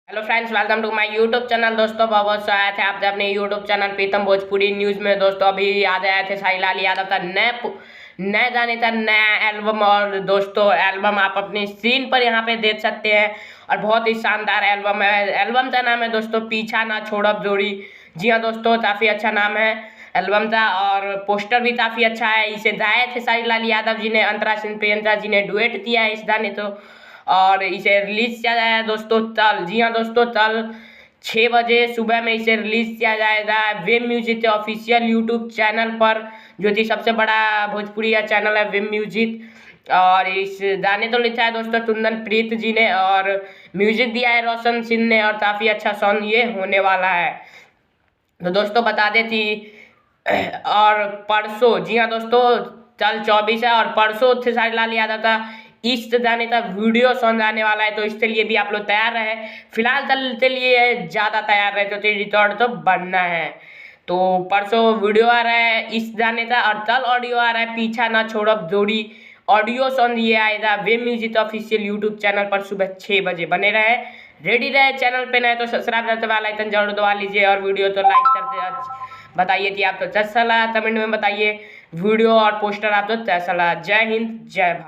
Hello friends, welcome to my YouTube channel. दोस्तों बहुत बहुत स्वागत है आपसे अपने YouTube channel Pritam Bhojpuri news में। दोस्तों अभी याद आए थे साईलाल यादव का नए गाने का नया एल्बम। और दोस्तों एल्बम आप अपनी स्क्रीन पर यहाँ पे देख सकते हैं और बहुत ही शानदार एल्बम है। एल्बम का नाम है दोस्तों पीछा ना छोड़ब जोड़ी। जी हाँ दोस्तों, काफ़ी अच्छा नाम है एल्बम का और पोस्टर भी काफ़ी अच्छा है। इसे गाए थे साईलाल यादव जी ने, अंतरा सिंह प्रियंका जी ने डुएट किया है इस गाने तो। और इसे रिलीज किया जाएगा दोस्तों कल। जी हाँ दोस्तों, कल 6 बजे सुबह में इसे रिलीज किया जाएगा वेब म्यूजिक के ऑफिशियल यूट्यूब चैनल पर, जो कि सबसे बड़ा भोजपुरी चैनल है वेब म्यूजिक। और इस गाने तो लिखा है दोस्तों कुंदन प्रीत जी ने और म्यूजिक दिया है रोशन सिंह ने। और काफ़ी अच्छा सॉन्ग ये होने वाला है। तो दोस्तों बता देती और परसों, जी हाँ दोस्तों, कल 24 है और परसों थे साईलाल यादव का इस गाने का वीडियो सॉन्ग आने वाला है। तो इसके लिए भी आप लोग तैयार रहे। फिलहाल कल के लिए ज़्यादा तैयार रहे क्योंकि रिकॉर्ड तो बनना है। तो परसों वीडियो आ रहा है इस गाने का और कल ऑडियो आ रहा है पीछा ना छोड़ब जोड़ी। ऑडियो सॉन्ग ये आएगा web music official YouTube channel पर सुबह 6 बजे। बने रहे, रेडी रहे। चैनल पे नए तो सब्सक्राइब करते वाला आइकन जरूर दबा लीजिए और वीडियो तो लाइक करते बताइए कि आपको कैसा लगा, कमेंट में बताइए वीडियो और पोस्टर आपको कैसा लगा। जय हिंद, जय भारत।